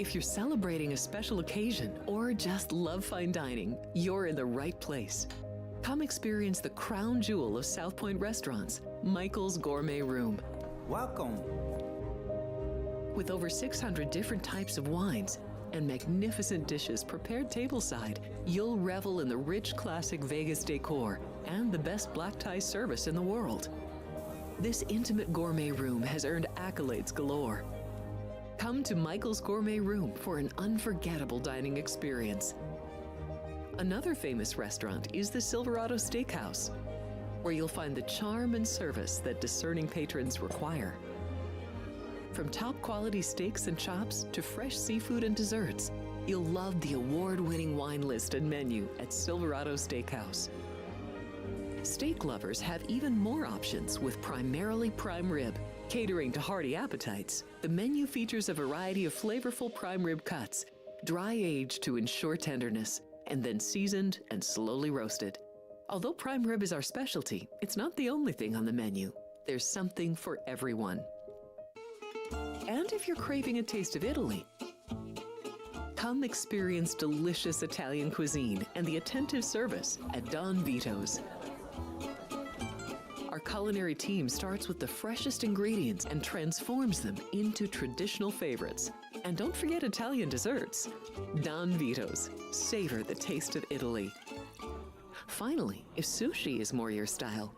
If you're celebrating a special occasion or just love fine dining, you're in the right place. Come experience the crown jewel of South Point restaurants, Michael's Gourmet Room. Welcome. With over 600 different types of wines and magnificent dishes prepared tableside, you'll revel in the rich classic Vegas decor and the best black tie service in the world. This intimate gourmet room has earned accolades galore. Come to Michael's Gourmet Room for an unforgettable dining experience. Another famous restaurant is the Silverado Steakhouse, where you'll find the charm and service that discerning patrons require. From top quality steaks and chops to fresh seafood and desserts, you'll love the award-winning wine list and menu at Silverado Steakhouse. Steak lovers have even more options with primarily prime rib. Catering to hearty appetites, the menu features a variety of flavorful prime rib cuts, dry-aged to ensure tenderness, and then seasoned and slowly roasted. Although prime rib is our specialty, it's not the only thing on the menu. There's something for everyone. And if you're craving a taste of Italy, come experience delicious Italian cuisine and the attentive service at Don Vito's. Our culinary team starts with the freshest ingredients and transforms them into traditional favorites. And don't forget Italian desserts. Don Vito's. Savor the taste of Italy. Finally, if sushi is more your style,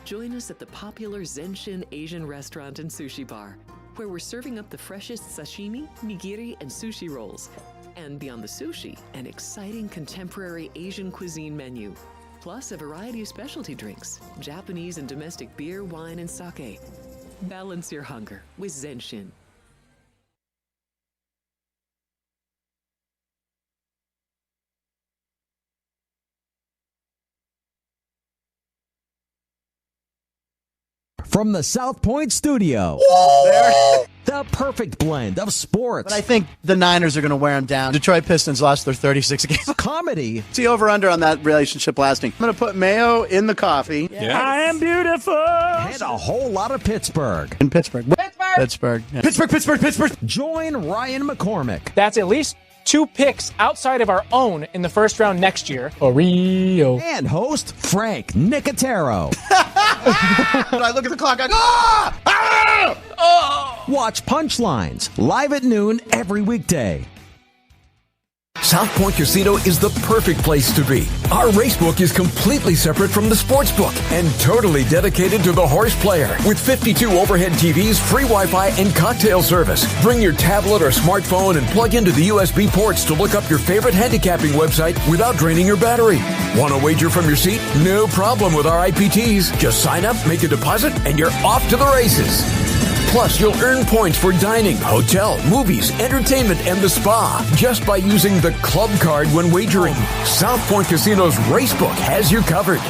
join us at the popular Zenshin Asian restaurant and sushi bar, where we're serving up the freshest sashimi, nigiri, and sushi rolls. And beyond the sushi, an exciting contemporary Asian cuisine menu. Plus a variety of specialty drinks, Japanese and domestic beer, wine, and sake. Balance your hunger with Zenshin. From the South Point studio, the perfect blend of sports. But I think the Niners are going to wear them down. Detroit Pistons lost their 36 games. Comedy. See over-under on that relationship lasting. I'm going to put mayo in the coffee. Yeah. I am beautiful. And a whole lot of Pittsburgh. In Pittsburgh. Pittsburgh. Yeah. Pittsburgh. Join Ryan McCormick. That's at least 2 picks outside of our own in the first round next year. Oreo. And host Frank Nicotero. I look at the clock, I go, ah! Ah! Oh! Watch Punchlines live at noon every weekday. South Point Casino is the perfect place to be. Our racebook is completely separate from the sportsbook and totally dedicated to the horse player. With 52 overhead TVs, free Wi-Fi, and cocktail service. Bring your tablet or smartphone and plug into the USB ports to look up your favorite handicapping website without draining your battery. Want to wager from your seat? No problem with our IPTs. Just sign up, make a deposit, and you're off to the races. Plus, you'll earn points for dining, hotel, movies, entertainment, and the spa just by using the club card when wagering. South Point Casino's Racebook has you covered.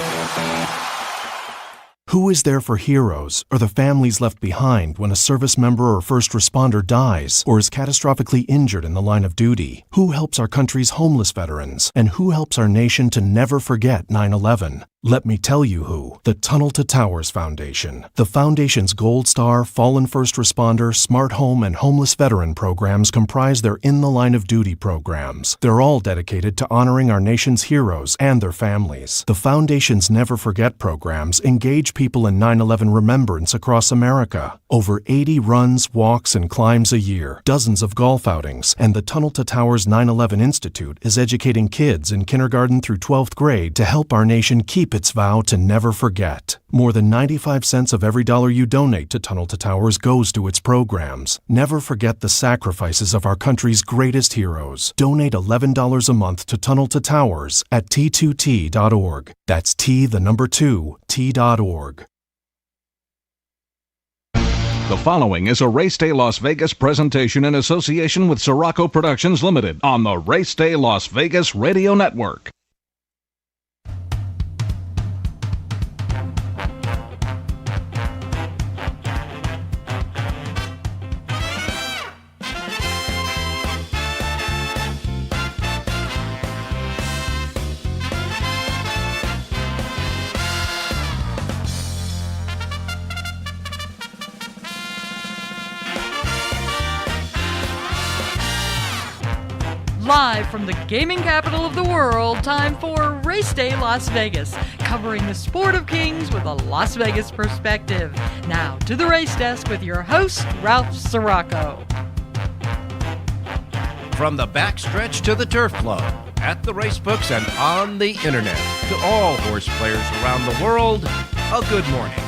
Who is there for heroes or the families left behind when a service member or first responder dies or is catastrophically injured in the line of duty? Who helps our country's homeless veterans? And who helps our nation to never forget 9/11? Let me tell you who. The Tunnel to Towers Foundation. The Foundation's Gold Star, Fallen First Responder, Smart Home, and Homeless Veteran programs comprise their In the Line of Duty programs. They're all dedicated to honoring our nation's heroes and their families. The Foundation's Never Forget programs engage people in 9/11 remembrance across America. Over 80 runs, walks, and climbs a year, dozens of golf outings, and the Tunnel to Towers 9/11 Institute is educating kids in kindergarten through 12th grade to help our nation keep its vow to never forget. More than 95 cents of every dollar you donate to Tunnel to Towers goes to its programs. Never forget the sacrifices of our country's greatest heroes. Donate $11 a month to Tunnel to Towers at T2T.org. That's T2T.org. The following is a Race Day Las Vegas presentation in association with Siraco Productions Limited on the Race Day Las Vegas Radio Network. Live from the gaming capital of the world, time for Race Day Las Vegas, covering the sport of kings with a Las Vegas perspective. Now to the race desk with your host, Ralph Siraco. From the backstretch to the turf club, at the racebooks and on the internet, to all horse players around the world, a good morning.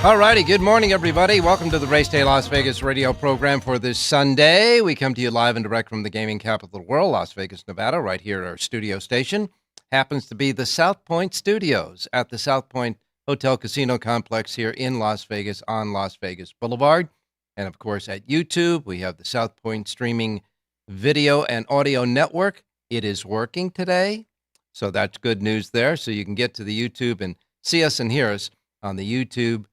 All righty, good morning, everybody. Welcome to the Race Day Las Vegas radio program for this Sunday. We come to you live and direct from the gaming capital of the world, Las Vegas, Nevada, right here at our studio station. Happens to be the South Point Studios at the South Point Hotel Casino Complex here in Las Vegas on Las Vegas Boulevard. And, of course, at YouTube, we have the South Point Streaming Video and Audio Network. It is working today, so that's good news there. So you can get to the YouTube and see us and hear us on the YouTube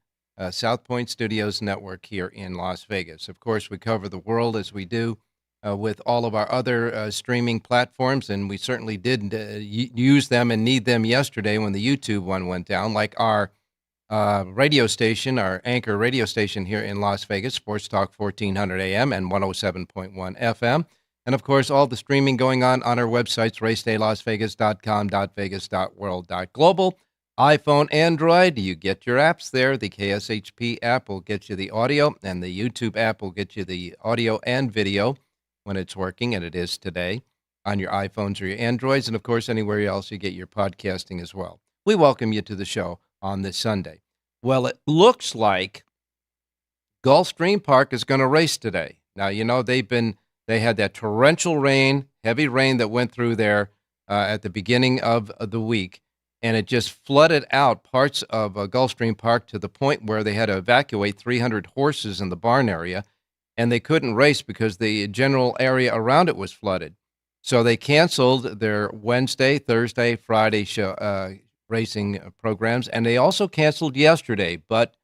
South Point Studios Network here in Las Vegas. Of course, we cover the world as we do with all of our other streaming platforms, and we certainly did use them and need them yesterday when the YouTube one went down, like our radio station, our anchor radio station here in Las Vegas, Sports Talk 1400 AM and 107.1 FM. And, of course, all the streaming going on our websites, racedaylasvegas.com, .vegas.world, .global. iPhone, Android, you get your apps there. The KSHP app will get you the audio, and the YouTube app will get you the audio and video when it's working, and it is today on your iPhones or your Androids, and, of course, anywhere else you get your podcasting as well. We welcome you to the show on this Sunday. Well, it looks like Gulfstream Park is going to race today. Now, you know, they had that torrential rain, heavy rain that went through there at the beginning of the week, and it just flooded out parts of Gulfstream Park to the point where they had to evacuate 300 horses in the barn area, and they couldn't race because the general area around it was flooded. So they canceled their Wednesday, Thursday, Friday racing programs, and they also canceled yesterday. But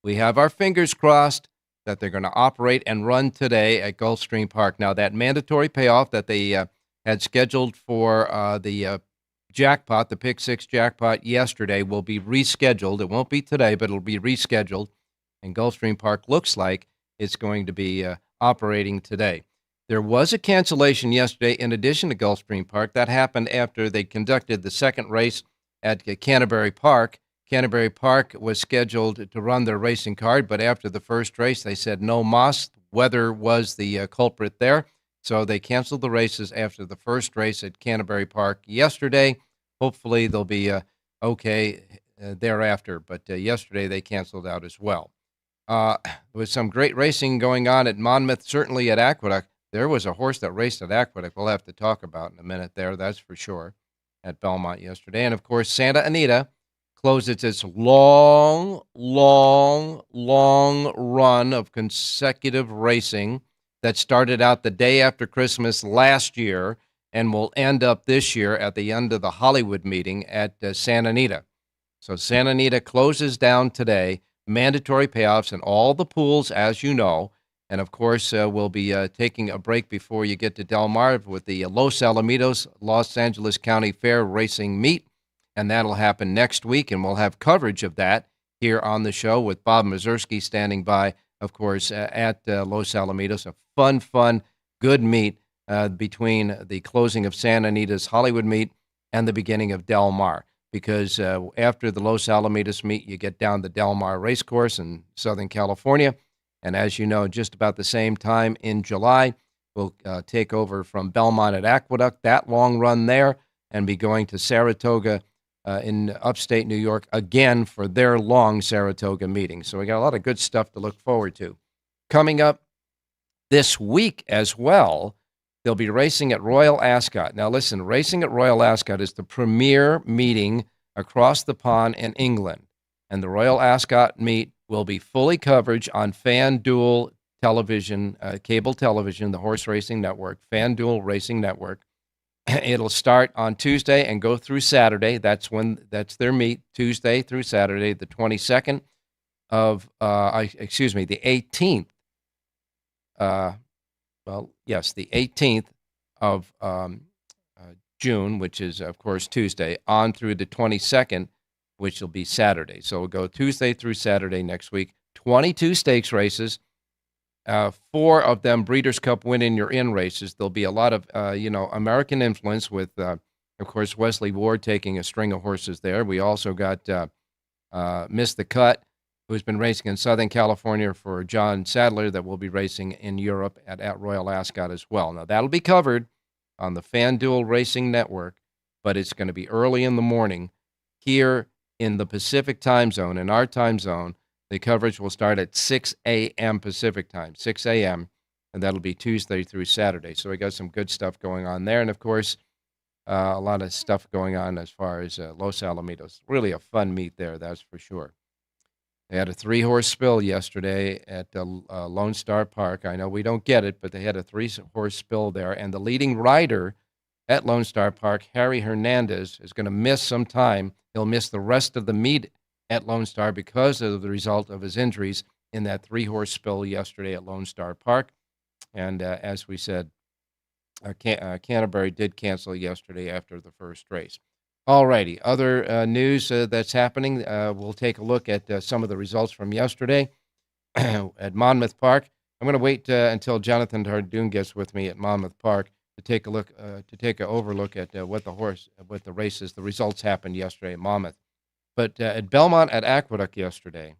we have our fingers crossed that they're going to operate and run today at Gulfstream Park. Now, that mandatory payoff that they had scheduled for the jackpot, the Pick 6 jackpot yesterday, will be rescheduled. It won't be today, but it'll be rescheduled. And Gulfstream Park looks like it's going to be operating today. There was a cancellation yesterday in addition to Gulfstream Park. That happened after they conducted the second race at Canterbury Park. Canterbury Park was scheduled to run their racing card, but after the first race, they said no mas. Weather was the culprit there. So they canceled the races after the first race at Canterbury Park yesterday. Hopefully they'll be okay thereafter, but yesterday they canceled out as well. With some great racing going on at Monmouth, certainly at Aqueduct. There was a horse that raced at Aqueduct we'll have to talk about in a minute there, that's for sure, at Belmont yesterday. And, of course, Santa Anita closes its long run of consecutive racing that started out the day after Christmas last year and will end up this year at the end of the Hollywood meeting at Santa Anita. So Santa Anita closes down today, mandatory payoffs in all the pools, as you know. And, of course, we'll be taking a break before you get to Del Mar with the Los Alamitos Los Angeles County Fair Racing Meet, and that'll happen next week, and we'll have coverage of that here on the show with Bob Mazursky standing by, of course, at Los Alamitos. A fun, good meet between the closing of Santa Anita's Hollywood meet and the beginning of Del Mar, because after the Los Alamitos meet, you get down the Del Mar Racecourse in Southern California, and as you know, just about the same time in July, we'll take over from Belmont at Aqueduct, that long run there, and be going to Saratoga in upstate New York again for their long Saratoga meeting. So we got a lot of good stuff to look forward to. Coming up this week as well, they'll be racing at Royal Ascot. Now listen, racing at Royal Ascot is the premier meeting across the pond in England. And the Royal Ascot meet will be fully coverage on FanDuel television, cable television, the horse racing network, FanDuel Racing Network. It'll start on Tuesday and go through Saturday. That's their meet, Tuesday through Saturday, the 22nd of, the 18th. The 18th of June, which is, of course, Tuesday, on through the 22nd, which will be Saturday. So we'll go Tuesday through Saturday next week. 22 stakes races, 4 of them Breeders' Cup win-in-your-in races. There'll be a lot of, American influence with, of course, Wesley Ward taking a string of horses there. We also got Miss the Cut, who's been racing in Southern California for John Sadler, that will be racing in Europe at Royal Ascot as well. Now, that'll be covered on the FanDuel Racing Network, but it's going to be early in the morning here in the Pacific time zone. In our time zone, the coverage will start at 6 a.m. Pacific time, 6 a.m., and that'll be Tuesday through Saturday. So we got some good stuff going on there. And, of course, a lot of stuff going on as far as Los Alamitos. Really a fun meet there, that's for sure. They had a 3-horse spill yesterday at Lone Star Park. I know we don't get it, but they had a 3-horse spill there. And the leading rider at Lone Star Park, Harry Hernandez, is going to miss some time. He'll miss the rest of the meet at Lone Star because of the result of his injuries in that 3-horse spill yesterday at Lone Star Park. And as we said, Canterbury did cancel yesterday after the first race. All righty, other news that's happening. We'll take a look at some of the results from yesterday at Monmouth Park. I'm going to wait until Jonathan Tardoon gets with me at Monmouth Park to take a look, to take an overlook at what the races, the results happened yesterday at Monmouth. But at Belmont at Aqueduct yesterday,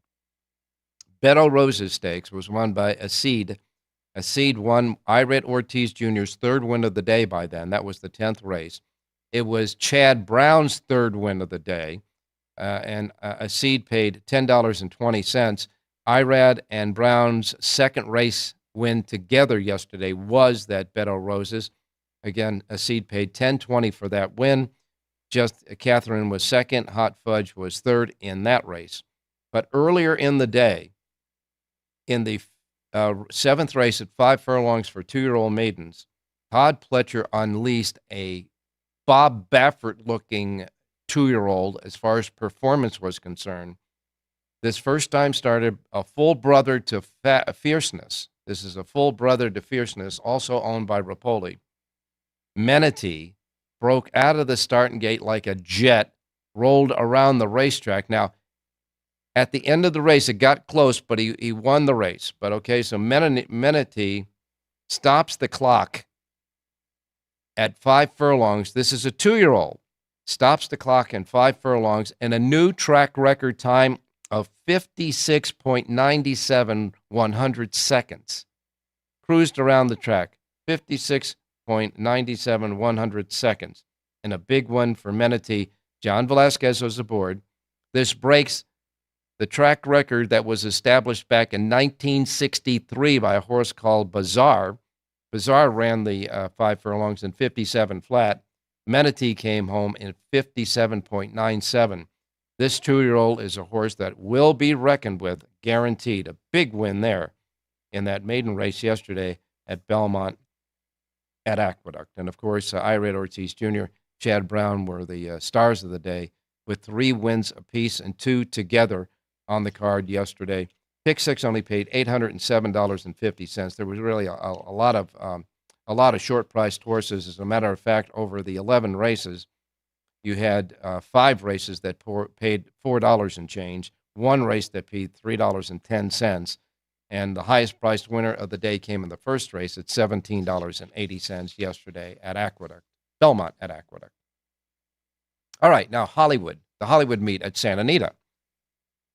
Beto Rose's Stakes was won by a seed. A seed won Irate Ortiz Jr.'s 3rd win of the day by then. That was the 10th race. It was Chad Brown's 3rd win of the day, and a seed paid $10.20. Irad and Brown's 2nd race win together yesterday was that Beto Rose's. Again, a seed paid $10.20 for that win. Just Catherine was 2nd. Hot Fudge was 3rd in that race. But earlier in the day, in the 7th race at 5 furlongs for 2-year-old maidens, Todd Pletcher unleashed a Bob Baffert-looking 2-year-old as far as performance was concerned. This first time started a full brother to Fierceness. This is a full brother to Fierceness, also owned by Rapoli. Menity broke out of the starting gate like a jet, rolled around the racetrack. Now, at the end of the race, it got close, but he won the race. But okay, so Menity stops the clock at 5 furlongs. This is a 2-year-old. Stops the clock in 5 furlongs and a new track record time of 56.97 100 seconds. Cruised around the track, 56.97 100 seconds. And a big one for Menity. John Velasquez was aboard. This breaks the track record that was established back in 1963 by a horse called Bazaar. Bazaar ran the 5 furlongs in 57 flat. Menity came home in 57.97. This 2-year-old is a horse that will be reckoned with, guaranteed. A big win there in that maiden race yesterday at Belmont at Aqueduct. And, of course, Irate Ortiz Jr., Chad Brown were the stars of the day with 3 wins apiece and 2 together on the card yesterday. Pick 6 only paid $807.50. There was really a lot of short-priced horses. As a matter of fact, over the 11 races, you had 5 races that paid $4 and change, 1 race that paid $3.10, and the highest-priced winner of the day came in the first race at $17.80 yesterday at Aqueduct, Belmont at Aqueduct. All right, now Hollywood, the Hollywood meet at Santa Anita.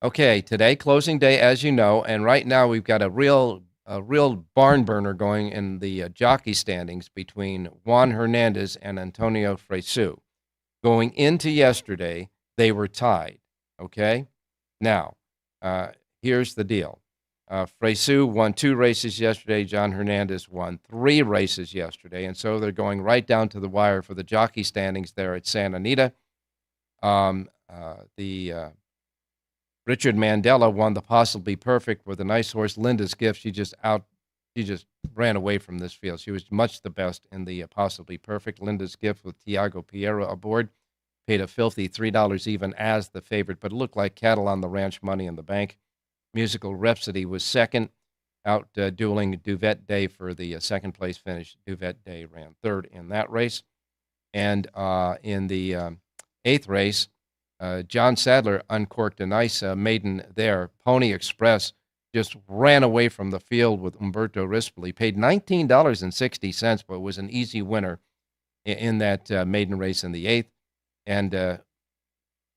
Okay, today, closing day, as you know, and right now we've got a real barn burner going in the jockey standings between Juan Hernandez and Antonio Fresu. Going into yesterday, they were tied, okay? Now, here's the deal. Fresu won 2 races yesterday. John Hernandez won 3 races yesterday, and so they're going right down to the wire for the jockey standings there at Santa Anita. Richard Mandela won the Possibly Perfect with a nice horse, Linda's Gift. She just ran away from this field. She was much the best in the Possibly Perfect. Linda's Gift with Tiago Piero aboard. Paid a filthy $3 even as the favorite, but it looked like cattle on the ranch, money in the bank. Musical Rhapsody was second, out dueling Duvet Day for the second place finish. Duvet Day ran 3rd in that race. And in the 8th race, John Sadler uncorked a nice maiden there. Pony Express just ran away from the field with Umberto Rispoli. Paid $19.60, but was an easy winner in that maiden race in the 8th. And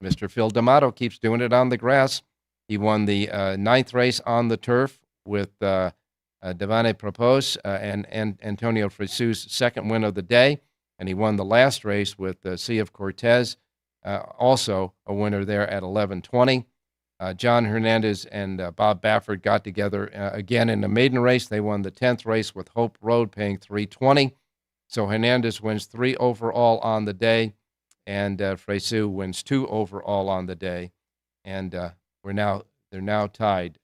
Mr. Phil D'Amato keeps doing it on the grass. He won the 9th race on the turf with Devane Propos and Antonio Frisu's second win of the day. And he won the last race with Sea of Cortez, also a winner there at 11:20. John Hernandez and Bob Baffert got together again in the maiden race. They won the 10th race with Hope Road, paying $320. So Hernandez wins 3 overall on the day, and Frisu wins 2 overall on the day. And they're now tied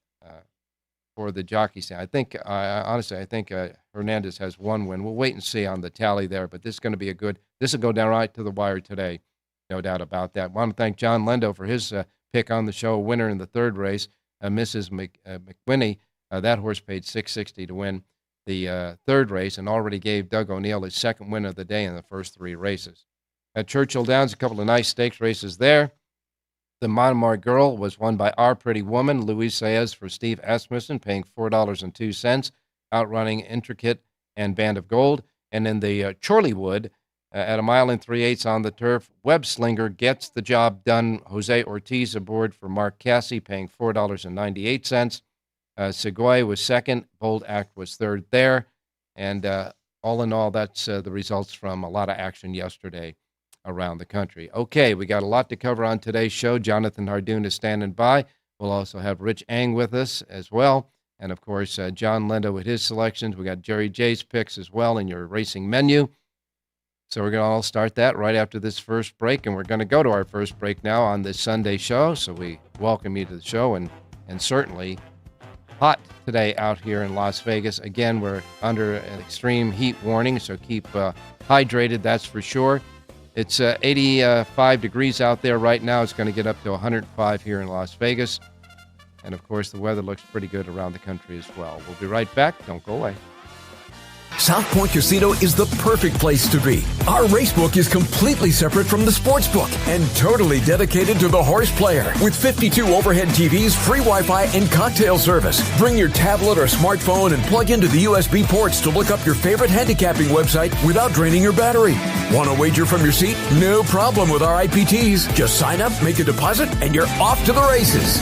for the jockey stand. I think, honestly, Hernandez has 1 win. We'll wait and see on the tally there, but this is going to be this will go down right to the wire today. No doubt about that. I want to thank John Lendo for his pick on the show, winner in the 3rd race, Mrs. McWhinney. That horse paid $660 to win the 3rd race and already gave Doug O'Neill his 2nd win of the day in the first 3 races. At Churchill Downs, a couple of nice stakes races there. The Montmartre Girl was won by Our Pretty Woman, Louise Saez for Steve Asmussen, paying $4.02, outrunning Intricate and Band of Gold. And in the Chorleywood, at 1 3/8 on the turf, Web Slinger gets the job done. Jose Ortiz aboard for Mark Cassie, paying $4.98. Segoy was 2nd. Bold Act was 3rd there. And all in all, that's the results from a lot of action yesterday around the country. Okay, we got a lot to cover on today's show. Jonathan Hardoon is standing by. We'll also have Rich Ang with us as well. And, of course, John Lendo with his selections. We got Jerry J's picks as well in your racing menu. So we're going to all start that right after this first break. And we're going to go to our first break now on this Sunday show. So we welcome you to the show. And certainly hot today out here in Las Vegas. Again, we're under an extreme heat warning, so keep hydrated, that's for sure. It's 85 degrees out there right now. It's going to get up to 105 here in Las Vegas. And, of course, the weather looks pretty good around the country as well. We'll be right back. Don't go away. South Point Casino is the perfect place to be. Our racebook is completely separate from the sportsbook and totally dedicated to the horse player. With 52 overhead TVs, free Wi-Fi, and cocktail service. Bring your tablet or smartphone and plug into the USB ports to look up your favorite handicapping website without draining your battery. Want to wager from your seat? No problem with our IPTs. Just sign up, make a deposit, and you're off to the races.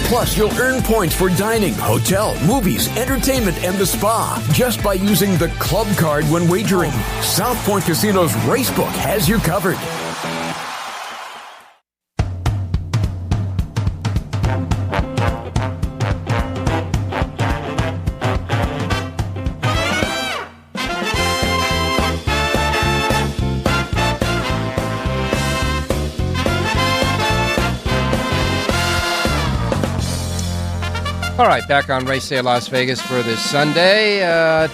Plus, you'll earn points for dining, hotel, movies, entertainment, and the spa just by using the club card when wagering. South Point Casino's Racebook has you covered. All right, back on Race Day Las Vegas for this Sunday.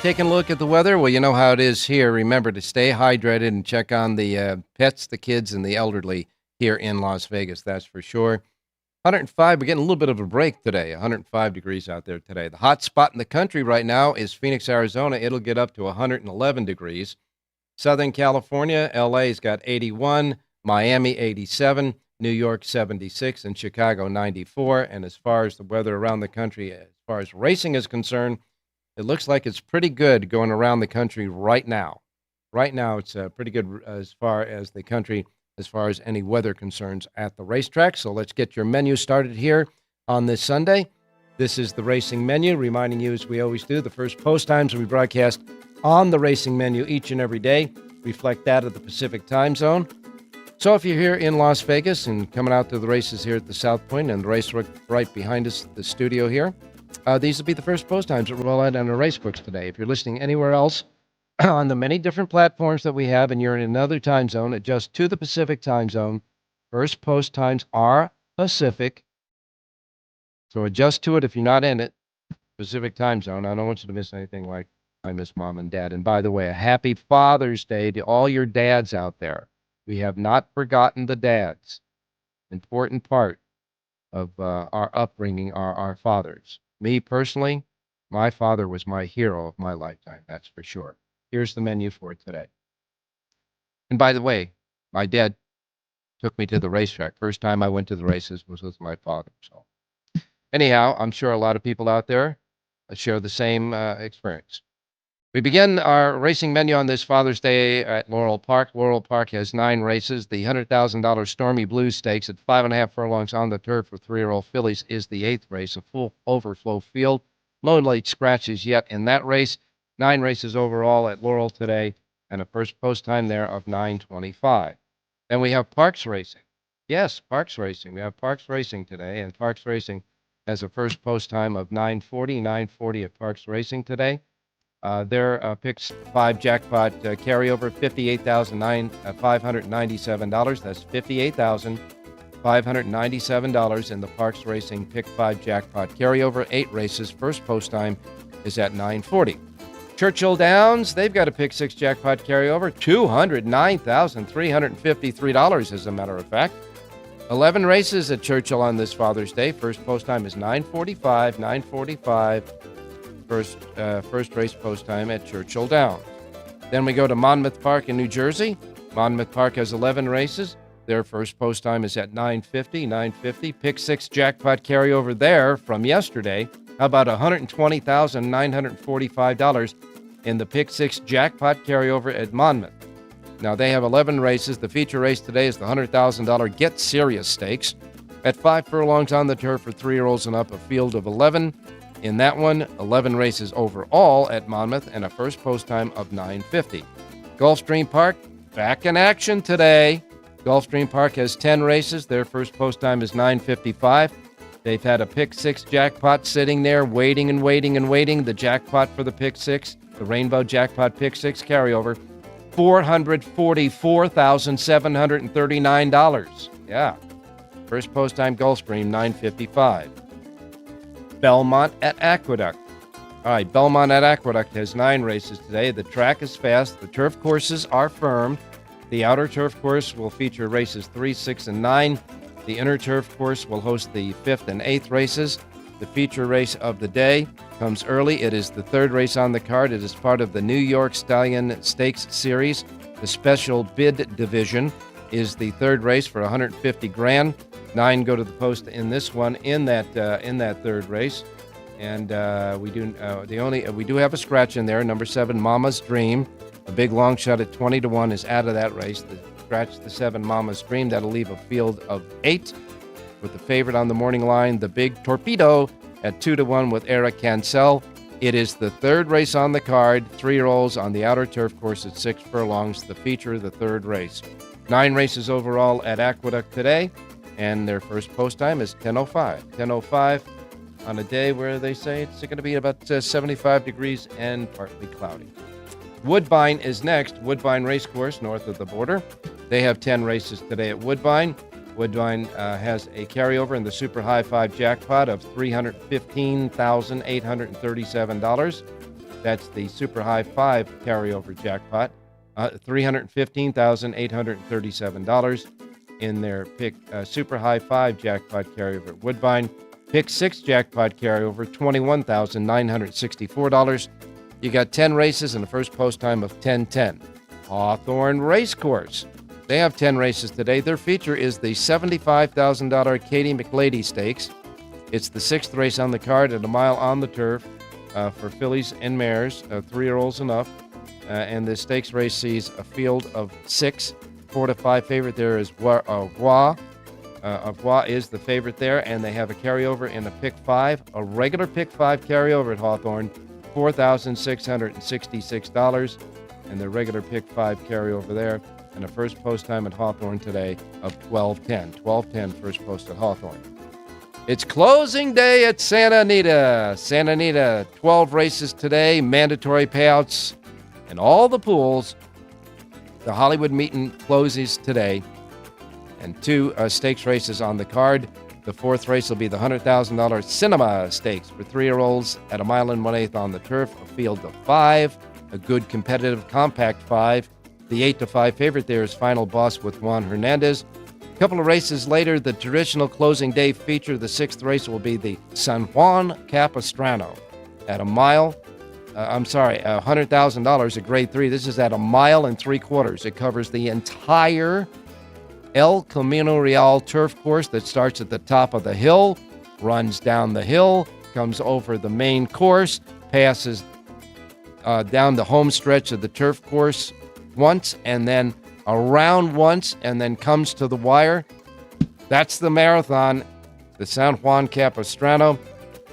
Taking a look at the weather. Well, you know how it is here. Remember to stay hydrated and check on the pets, the kids, and the elderly here in Las Vegas, that's for sure. 105, we're getting a little bit of a break today. 105 degrees out there today. The hot spot in the country right now is Phoenix, Arizona. It'll get up to 111 degrees. Southern California, LA's got 81, Miami 87, New York 76, and Chicago 94. And as far as the weather around the country, as far as racing is concerned, it looks like it's pretty good going around the country right now. Right now, it's pretty good as far as the country, as far as any weather concerns at the racetrack. So let's get your menu started here on this Sunday. This is the racing menu, reminding you, as we always do, the first post times we broadcast on the racing menu each and every day reflect that of the Pacific time zone. So if you're here in Las Vegas and coming out to the races here at the South Point and the race right behind us, the studio here, these will be the first post times that we'll roll out on our race books today. If you're listening anywhere else on the many different platforms that we have and you're in another time zone, adjust to the Pacific time zone. First post times are Pacific. So adjust to it if you're not in it. Pacific time zone. I don't want you to miss anything like I miss Mom and Dad. And by the way, a happy Father's Day to all your dads out there. We have not forgotten the dads. Important part of our upbringing are our fathers. Me personally, my father was my hero of my lifetime, that's for sure. Here's the menu for today. And by the way, my dad took me to the racetrack. First time I went to the races was with my father. So anyhow, I'm sure a lot of people out there share the same experience. We begin our racing menu on this Father's Day at Laurel Park. Laurel Park has 9 races. The $100,000 Stormy Blues Stakes at 5.5 furlongs on the turf for 3-year-old fillies is the 8th race, a full overflow field. No late scratches yet in that race. 9 races overall at Laurel today, and a first post time there of 9:25. Then we have Parks Racing. Yes, Parks Racing. We have Parks Racing today, and Parks Racing has a first post time of 9:40 at Parks Racing today. Their picks 5 jackpot carryover, $58,597. That's $58,597 in the Parks Racing pick 5 jackpot carryover. 8 races. First post time is at 9:40. Churchill Downs, they've got a pick 6 jackpot carryover, $209,353, as a matter of fact. 11 races at Churchill on this Father's Day. First post time is 9:45. First race post time at Churchill Downs. Then we go to Monmouth Park in New Jersey. Monmouth Park has 11 races. Their first post time is at 9:50. Pick 6 jackpot carryover there from yesterday. How about $120,945 in the pick 6 jackpot carryover at Monmouth? Now they have 11 races. The feature race today is the $100,000 Get Serious Stakes at 5 furlongs on the turf for 3-year-olds and up, a field of 11. In that one, 11 races overall at Monmouth and a first post time of 9:50. Gulfstream Park, back in action today. Gulfstream Park has 10 races. Their first post time is 9:55. They've had a pick 6 jackpot sitting there, waiting. The jackpot for the pick 6, the Rainbow Jackpot pick 6 carryover, $444,739. Yeah. First post time Gulfstream, 9:55. Belmont at Aqueduct. All right, Belmont at Aqueduct has 9 races today. The track is fast. The turf courses are firm. The outer turf course will feature races 3, 6, and 9. The inner turf course will host the 5th and 8th races. The feature race of the day comes early. It is the 3rd race on the card. It is part of the New York Stallion Stakes Series. The special bid division is the 3rd race for $150,000. 9 go to the post in this one in that 3rd race, and we do have a scratch in there. Number 7, Mama's Dream, a big long shot at 20-1 is out of that race. The scratch, the 7, Mama's Dream, that'll leave a field of 8 with the favorite on the morning line, the Big Torpedo at 2-1 with Eric Cancel. It is the 3rd race on the card. 3-year-olds on the outer turf course at 6 furlongs. The feature, the 3rd race. 9 races overall at Aqueduct today. And their first post time is 10:05. 10:05 on a day where they say it's going to be about 75 degrees and partly cloudy. Woodbine is next. Woodbine Racecourse, north of the border. They have 10 races today at Woodbine. Woodbine has a carryover in the Super High 5 jackpot of $315,837. That's the Super High 5 carryover jackpot. $315,837. In their pick Super High 5 jackpot carryover at Woodbine. Pick 6 jackpot carryover, $21,964. You got 10 races and a first post time of 10:10. Hawthorne Racecourse. They have 10 races today. Their feature is the $75,000 Katie McLady Stakes. It's the 6th race on the card at a mile on the turf for fillies and mares, 3-year-olds and up. And the stakes race sees a field of 6. 4-5 favorite there is Voix. Voix is the favorite there, and they have a carryover in a pick 5, a regular pick 5 carryover at Hawthorne, $4,666, and the regular pick 5 carryover there, and a first post time at Hawthorne today of 12:10. 12:10 first post at Hawthorne. It's closing day at Santa Anita. Santa Anita, 12 races today, mandatory payouts, and all the pools. The Hollywood Meeting closes today, and 2 stakes races on the card. The 4th race will be the $100,000 Cinema Stakes for 3-year-olds at a mile and 1/8 on the turf, a field of 5, a good competitive compact 5. The 8-5 favorite there is Final Boss with Juan Hernandez. A couple of races later, the traditional closing day feature, the 6th race will be the San Juan Capistrano at a mile. $100,000 at grade 3. This is at 1 3/4 miles. It covers the entire El Camino Real turf course that starts at the top of the hill, runs down the hill, comes over the main course, passes down the home stretch of the turf course once, and then around once, and then comes to the wire. That's the marathon, the San Juan Capistrano.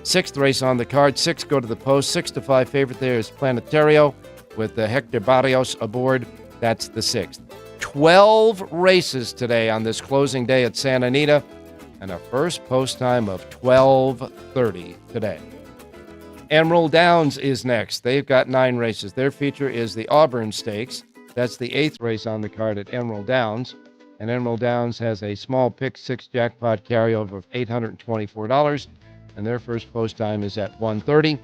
6th race on the card. 6 go to the post. 6-5 favorite there is Planetario with Hector Barrios aboard. That's the 6th. 12 races today on this closing day at Santa Anita, and a first post time of 12:30 today. Emerald Downs is next. They've got 9 races. Their feature is the Auburn Stakes. That's the 8th race on the card at Emerald Downs. And Emerald Downs has a small pick 6 jackpot carryover of $824, and their first post time is at 1:30.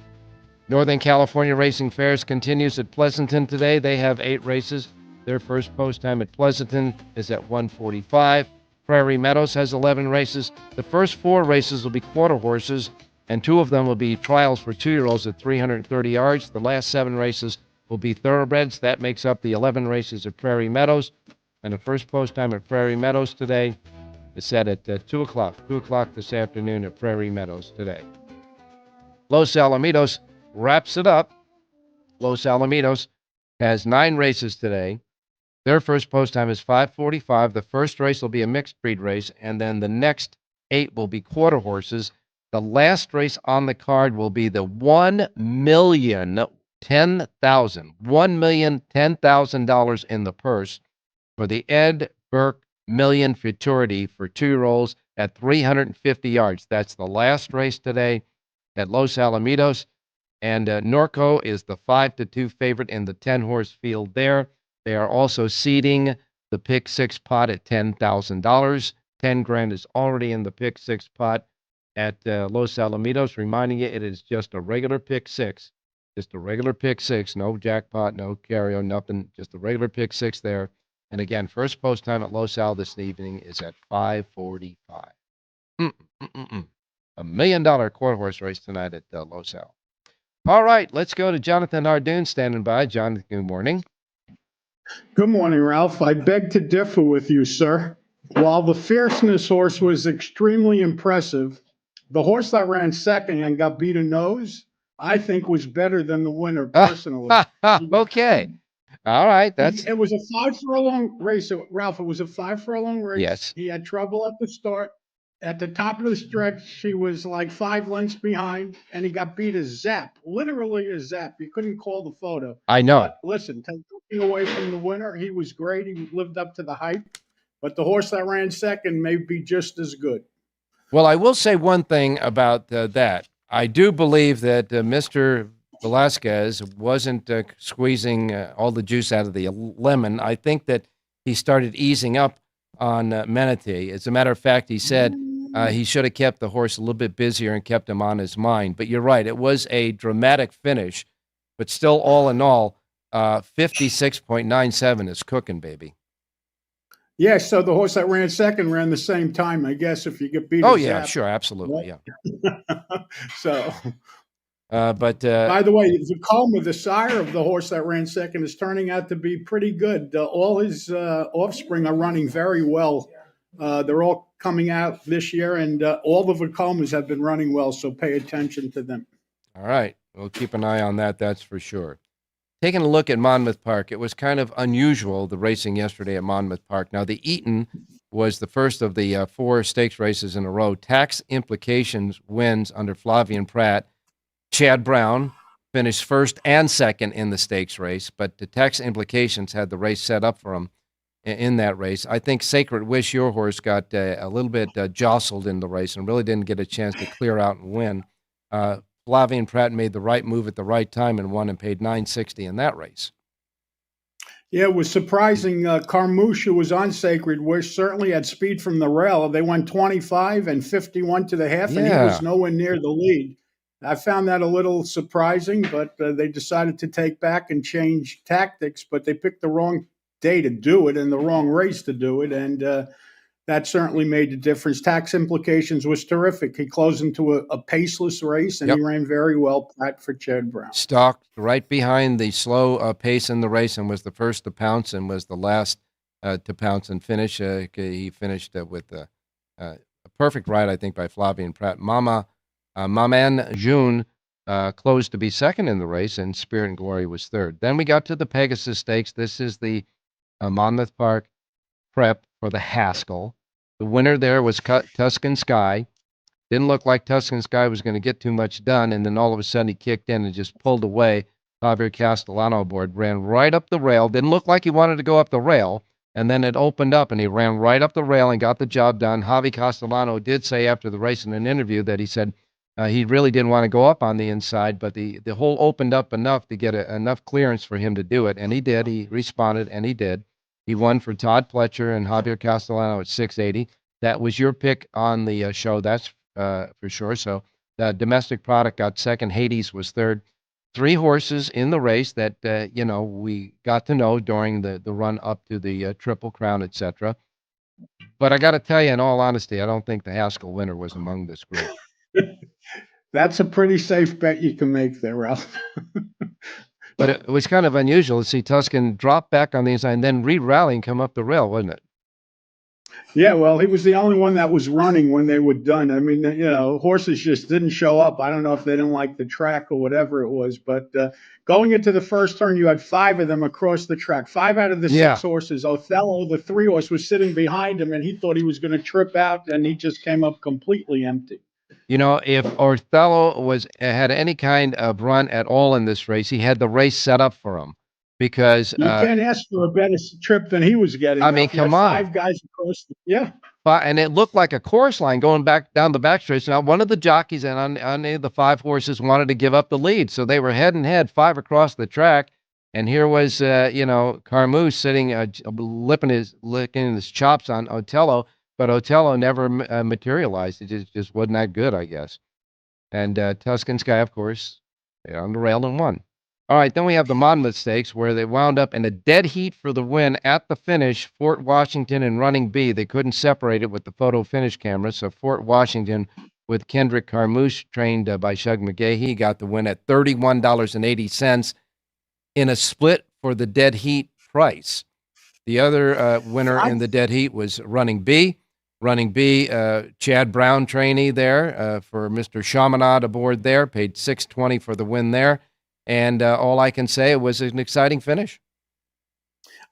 Northern California Racing Fairs continues at Pleasanton today. They have 8 races. Their first post time at Pleasanton is at 1:45. Prairie Meadows has 11 races. The first 4 races will be quarter horses, and 2 of them will be trials for 2-year-olds at 330 yards. The last 7 races will be thoroughbreds. That makes up the 11 races at Prairie Meadows. And the first post time at Prairie Meadows today is set at 2 o'clock. 2 o'clock this afternoon at Prairie Meadows today. Los Alamitos wraps it up. Los Alamitos has 9 races today. Their first post time is 5:45. The first race will be a mixed breed race, and then the next 8 will be quarter horses. The last race on the card will be the $1,010,000 in the purse for the Ed Burke Million Futurity for 2-year-olds at 350 yards. That's the last race today at Los Alamitos. And Norco is the 5-2 favorite in the 10-horse field there. They are also seeding the pick 6 pot at $10,000. $10,000 is already in the pick 6 pot at Los Alamitos. Reminding you, it is just a regular pick 6. Just a regular pick 6. No jackpot, no carry, nothing. Just a regular pick 6 there. And again, first post time at Los Al this evening is at 5:45. $1 million quarter horse race tonight at Los Al. All right, let's go to Jonathan Ardoon standing by. Jonathan, good morning. Good morning, Ralph. I beg to differ with you, sir. While the Fierceness horse was extremely impressive, the horse that ran second and got beat a nose, I think was better than the winner personally. Okay. All right. It was a 5-furlong race, Ralph. It was a 5-furlong race. Yes. He had trouble at the start. At the top of the stretch, he was like 5 lengths behind, and he got beat a zap, literally a zap. You couldn't call the photo. I know. But listen, taking away from the winner, he was great. He lived up to the hype. But the horse that ran second may be just as good. Well, I will say one thing about that. I do believe that Mr. Velasquez wasn't squeezing all the juice out of the lemon. I think that he started easing up on Menete. As a matter of fact, he said he should have kept the horse a little bit busier and kept him on his mind. But you're right. It was a dramatic finish, but still, all in all, 56.97 is cooking, baby. Yeah, so the horse that ran second ran the same time, I guess, if you get beat. Oh, yeah, sure, absolutely, yeah. So, but by the way, Vekoma, the sire of the horse that ran second, is turning out to be pretty good. All his offspring are running very well. They're all coming out this year, and all the Vekomas have been running well, so pay attention to them. All right, we'll keep an eye on that, that's for sure. Taking a look at Monmouth Park, it was kind of unusual, the racing yesterday at Monmouth Park. Now, the Eaton was the first of the 4 stakes races in a row. Tax Implications wins under Flavian Pratt. Chad Brown finished first and second in the stakes race, but the Tax Implications had the race set up for him in that race. I think Sacred Wish, your horse, got a little bit jostled in the race and really didn't get a chance to clear out and win. Flavian Pratt made the right move at the right time and won and paid $960 in that race. Yeah, it was surprising. Carmouche, who was on Sacred Wish, certainly had speed from the rail. They went 25 and 51 to the half, and he was nowhere near the lead. I found that a little surprising, but they decided to take back and change tactics, but they picked the wrong day to do it and the wrong race to do it. And that certainly made the difference. Tax implications was terrific. He closed into a paceless race, and he ran very well, Pratt for Chad Brown. Stalked right behind the slow pace in the race and was the first to pounce and was the last to pounce and finish. He finished with a perfect ride, I think, by Flavien Prat. Maman June closed to be second in the race, and Spirit and Glory was third. Then we got to the Pegasus Stakes. This is the Monmouth Park prep for the Haskell. The winner there was Tuscan Sky. Didn't look like Tuscan Sky was going to get too much done, and then all of a sudden he kicked in and just pulled away. Javier Castellano aboard, ran right up the rail. Didn't look like he wanted to go up the rail, and then it opened up, and he ran right up the rail and got the job done. Javi Castellano did say after the race in an interview that he said he really didn't want to go up on the inside, but the hole opened up enough to get enough clearance for him to do it, and he did. He responded, and he did. He won for Todd Pletcher and Javier Castellano at 680. That was your pick on the show, that's for sure. So the domestic product got second. Hades was third. 3 horses in the race that, we got to know during the run up to the Triple Crown, etc. But I got to tell you, in all honesty, I don't think the Haskell winner was among this group. That's a pretty safe bet you can make there, Ralph. But it was kind of unusual to see Tuscan drop back on the inside and then re-rally and come up the rail, wasn't it? Yeah, well, he was the only one that was running when they were done. I mean, horses just didn't show up. I don't know if they didn't like the track or whatever it was, but going into the first turn, you had 5 of them across the track. 5 out of the 6 horses. Othello, the 3 horse, was sitting behind him, and he thought he was going to trip out, and he just came up completely empty. If Othello had any kind of run at all in this race, he had the race set up for him. Because you can't ask for a better trip than he was getting. I mean, come on, 5 guys across. And it looked like a chorus line going back down the backstretch. Now, one of the jockeys and on the 5 horses wanted to give up the lead, so they were head and head 5 across the track. And here was Carmouche sitting licking his chops on Otello, but Otello never materialized. It just wasn't that good, I guess. And Tuscan Sky, of course, on the rail and won. All right, then we have the Monmouth Stakes, where they wound up in a dead heat for the win at the finish. Fort Washington and Running B. They couldn't separate it with the photo finish camera, so Fort Washington with Kendrick Carmouche, trained by Shug McGahee, got the win at $31.80 in a split for the dead heat price. The other winner in the dead heat was Running B. Running B, Chad Brown trainee there for Mr. Chaminade aboard there, paid $620 for the win there. And all I can say, it was an exciting finish.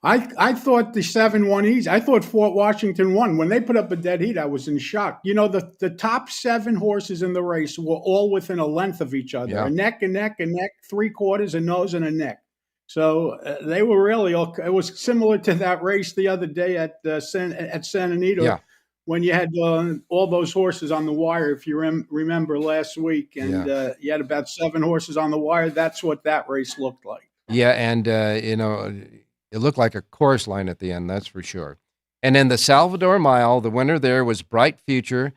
I thought the 7 won easy. I thought Fort Washington won. When they put up a dead heat, I was in shock. The top 7 horses in the race were all within a length of each other. Yeah. A neck, 3/4, a nose, and a neck. So they were really all. It was similar to that race the other day at San Anita. Yeah. When you had all those horses on the wire, if you remember last week, and you had about 7 horses on the wire, that's what that race looked like. Yeah, and, it looked like a chorus line at the end, that's for sure. And in the Salvador Mile, the winner there was Bright Future.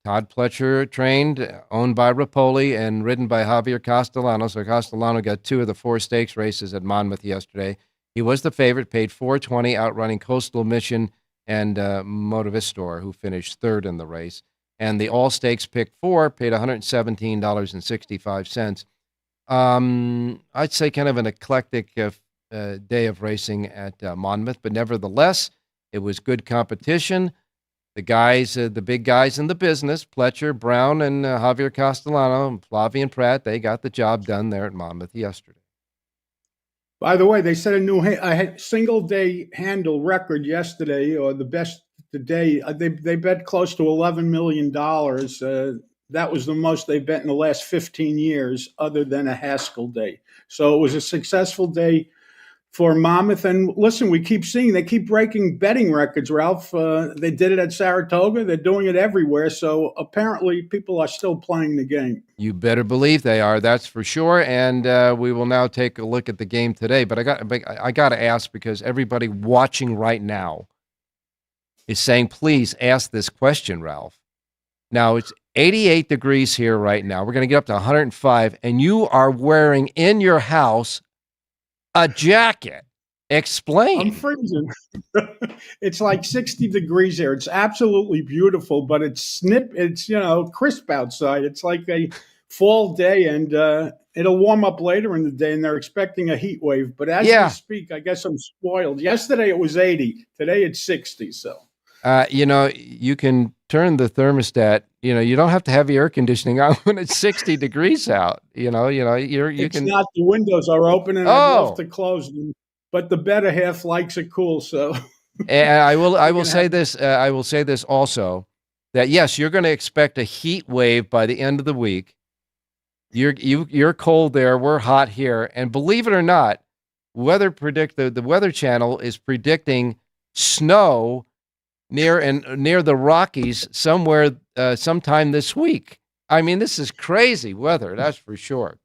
Todd Pletcher trained, owned by Rapoli, and ridden by Javier Castellano. So Castellano got 2 of the 4 stakes races at Monmouth yesterday. He was the favorite, paid $420, outrunning Coastal Mission and Motivistor, who finished 3rd in the race. And the all-stakes pick 4 paid $117.65. I'd say kind of an eclectic day of racing at Monmouth, but nevertheless, it was good competition. The guys, the big guys in the business, Pletcher, Brown, and Javier Castellano, and Flavien Prat, they got the job done there at Monmouth yesterday. By the way, they set a new single-day handle record yesterday, or the best today. They bet close to $11 million. That was the most they bet in the last 15 years, other than a Haskell day. So it was a successful day for Monmouth. And listen, they keep breaking betting records, Ralph. They did it at Saratoga. They're doing it everywhere. So apparently people are still playing the game. You better believe they are. That's for sure. And we will now take a look at the game today. But I got to ask, because everybody watching right now is saying, please ask this question, Ralph. Now, it's 88 degrees here right now. We're going to get up to 105. And you are wearing in your house a jacket, Explain. I'm freezing. It's like 60 degrees here. It's absolutely beautiful, but it's crisp outside. It's like a fall day, and it'll warm up later in the day, and they're expecting a heat wave. But as we speak, I guess I'm spoiled. Yesterday it was 80. Today it's 60. So, you can turn the thermostat. You don't have to have your air conditioning on when it's 60 degrees out. It's not. The windows are open, and I'd love to close them, but the better half likes it cool. So, and I will say this. I will say this also, that yes, you're going to expect a heat wave by the end of the week. You're cold there. We're hot here, and believe it or not, the Weather Channel is predicting snow near the Rockies sometime this week. I mean, this is crazy weather. That's for sure.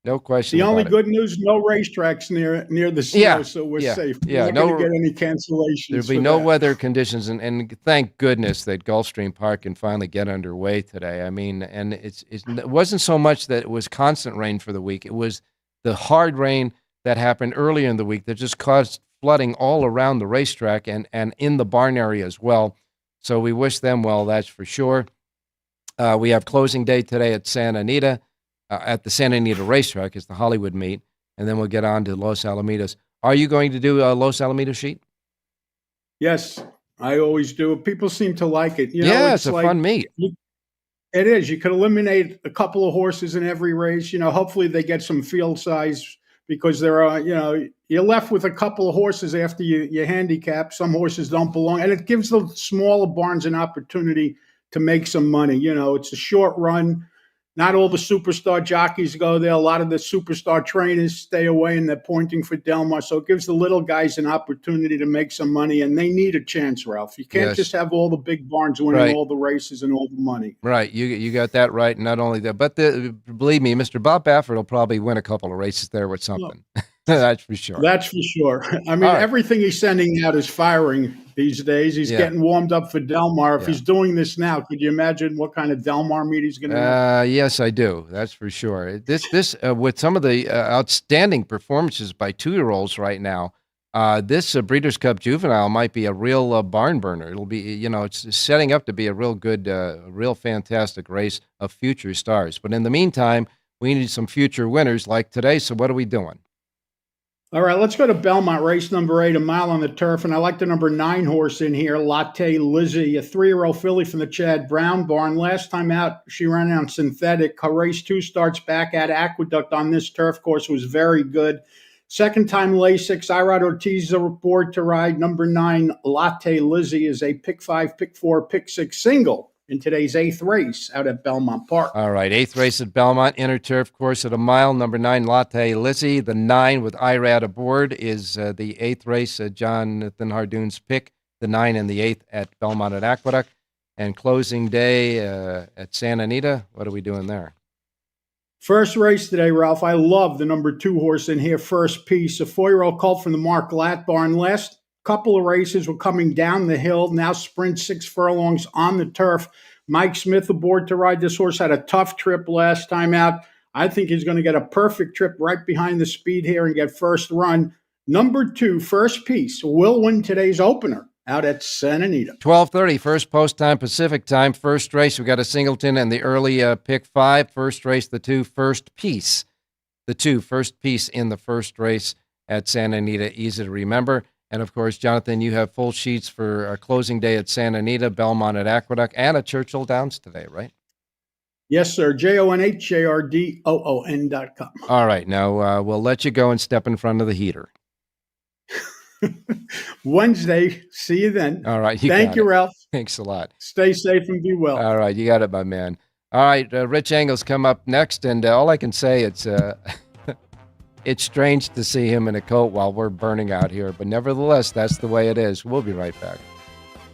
No question. The only good news: no racetracks near the snow, so we're safe. We're not going to get any cancellations. There'll be no weather conditions, and thank goodness that Gulfstream Park can finally get underway today. I mean, and it wasn't so much that it was constant rain for the week; it was the hard rain that happened earlier in the week that just caused flooding all around the racetrack and in the barn area as well. So we wish them well, that's for sure. We have closing day today at Santa Anita. At the Santa Anita racetrack is the Hollywood meet, and then we'll get on to Los Alamitos. Are you going to do a Los Alamitos sheet? Yes, I always do. People seem to like it. It's a fun meet. It is. You could eliminate a couple of horses in every race. Hopefully they get some field size because there are, you're left with a couple of horses after you handicap. Some horses don't belong, and it gives the smaller barns an opportunity to make some money. It's a short run. Not all the superstar jockeys go there. A lot of the superstar trainers stay away, and they're pointing for Del Mar. So it gives the little guys an opportunity to make some money, and they need a chance, Ralph. You can't just have all the big barns winning all the races and all the money. Right. You got that right. Not only that, but believe me, Mr. Bob Baffert will probably win a couple of races there with something. That's for sure. That's for sure. I mean, everything he's sending out is firing these days. He's getting warmed up for Del Mar. If he's doing this now, could you imagine what kind of Del Mar meet he's going to have? Yes, I do. That's for sure. This with some of the outstanding performances by 2-year-olds right now, this Breeders' Cup Juvenile might be a real barn burner. It'll be, it's setting up to be a real good, real fantastic race of future stars. But in the meantime, we need some future winners like today. So what are we doing? All right, let's go to Belmont, race number 8, a mile on the turf. And I like the number 9 horse in here, Latte Lizzie, a 3-year-old filly from the Chad Brown barn. Last time out, she ran on synthetic. Her race 2 starts back at Aqueduct on this turf course, was very good. Second time Lasix, Irad Ortiz aboard to ride. Number 9, Latte Lizzie, is a pick 5, pick 4, pick 6 single in today's 8th race out at Belmont Park. All right, 8th race at Belmont, inner turf course at a mile. Number 9, Latte Lizzie. The 9 with Irad aboard is the 8th race. Jonathan Hardoon's pick, the 9 and the 8th at Belmont at Aqueduct. And closing day at Santa Anita. What are we doing there? First race today, Ralph. I love the number 2 horse in here, First Piece, a 4-year-old colt from the Mark Glatt barn. Last couple of races were coming down the hill, now sprint 6 furlongs on the turf. Mike Smith aboard to ride this horse, had a tough trip last time out. I think he's going to get a perfect trip right behind the speed here and get first run. Number 2, First Piece, will win today's opener out at Santa Anita. 12:30, first post time, Pacific time. First race, we got a singleton and the early pick 5. First race, the 2, First Piece. The 2, First Piece in the first race at Santa Anita, easy to remember. And, of course, Jonathan, you have full sheets for a closing day at Santa Anita, Belmont at Aqueduct, and at Churchill Downs today, right? Yes, sir. JONHJRDOON.com. All right. Now, we'll let you go and step in front of the heater. Wednesday. See you then. All right. Thank you, Ralph. Thanks a lot. Stay safe and be well. All right. You got it, my man. All right. Rich Engels come up next. And all I can say, it's strange to see him in a coat while we're burning out here. But nevertheless, that's the way it is. We'll be right back.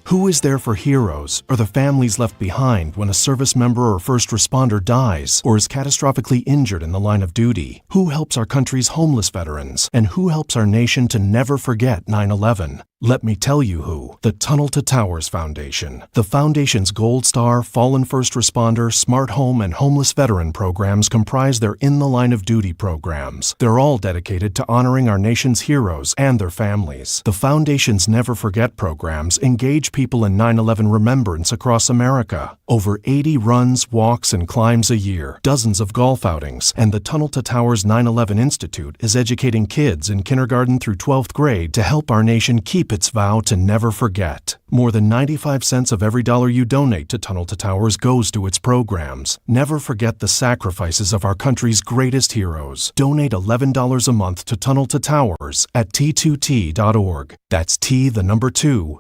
Who is there for heroes or the families left behind when a service member or first responder dies or is catastrophically injured in the line of duty? Who helps our country's homeless veterans? And who helps our nation to never forget 9/11? Let me tell you who. The Tunnel to Towers Foundation. The Foundation's Gold Star, Fallen First Responder, Smart Home, and Homeless Veteran programs comprise their In the Line of Duty programs. They're all dedicated to honoring our nation's heroes and their families. The Foundation's Never Forget programs engage people in 9/11 remembrance across America. Over 80 runs, walks, and climbs a year, dozens of golf outings, and the Tunnel to Towers 9/11 Institute is educating kids in kindergarten through 12th grade to help our nation keep its vow to never forget. More than 95 cents of every dollar you donate to Tunnel to Towers goes to its programs. Never forget the sacrifices of our country's greatest heroes. Donate $11 a month to Tunnel to Towers at T2T.org. That's T2T.org.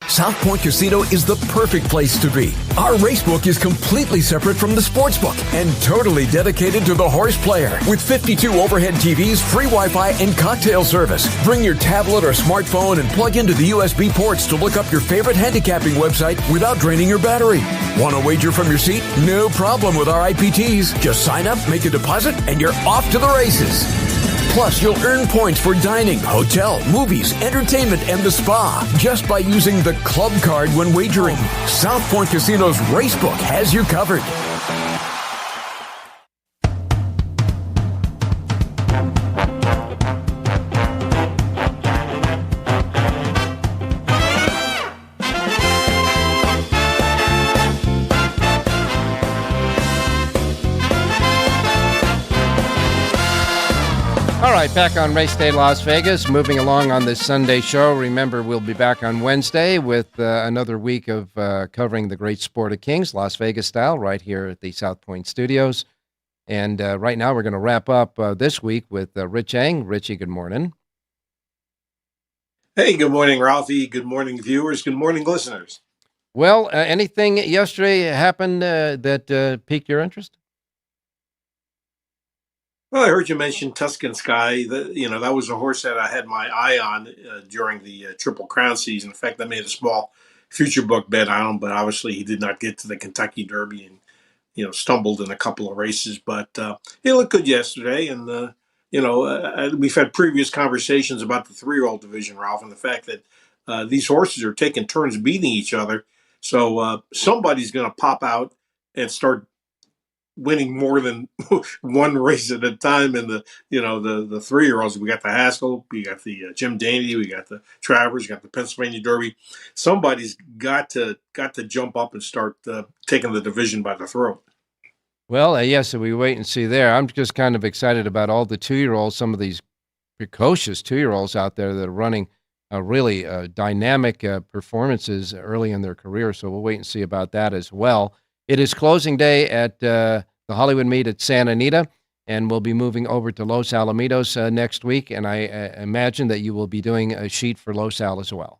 South Point Casino is the perfect place to be. Our racebook is completely separate from the sportsbook and totally dedicated to the horse player. With 52 overhead TVs, free Wi-Fi, and cocktail service. Bring your tablet or smartphone and plug into the USB ports to look up your favorite handicapping website without draining your battery. Want to wager from your seat? No problem with our IPTs. Just sign up, make a deposit, and you're off to the races. Plus, you'll earn points for dining, hotel, movies, entertainment, and the spa just by using the club card when wagering. South Point Casino's racebook has you covered. All right, back on Race Day Las Vegas, moving along on this Sunday show. Remember, we'll be back on Wednesday with another week of covering the great sport of kings, Las Vegas style, right here at the South Point Studios. And right now we're going to wrap up this week with Rich Eng. Richie, good morning. Hey, good morning, Ralphie. Good morning, viewers. Good morning, listeners. Well, anything yesterday happened that piqued your interest? Well, I heard you mention Tuscan Sky. That was a horse that I had my eye on during the Triple Crown season. In fact, I made a small future book bet on him, but obviously he did not get to the Kentucky Derby and, stumbled in a couple of races. But he looked good yesterday. And, we've had previous conversations about the 3-year-old division, Ralph, and the fact that these horses are taking turns beating each other. So somebody's going to pop out and start winning more than one race at a time. And the 3-year-olds, we got the Haskell, we got the Jim Dandy, we got the Travers, we got the Pennsylvania Derby. Somebody's got to jump up and start taking the division by the throat. Well, yes, so we wait and see there. I'm just kind of excited about all the 2-year-olds, some of these precocious 2-year-olds out there that are running really dynamic performances early in their career. So we'll wait and see about that as well. It is closing day at the Hollywood meet at Santa Anita, and we'll be moving over to Los Alamitos next week, and I imagine that you will be doing a sheet for Los Al as well.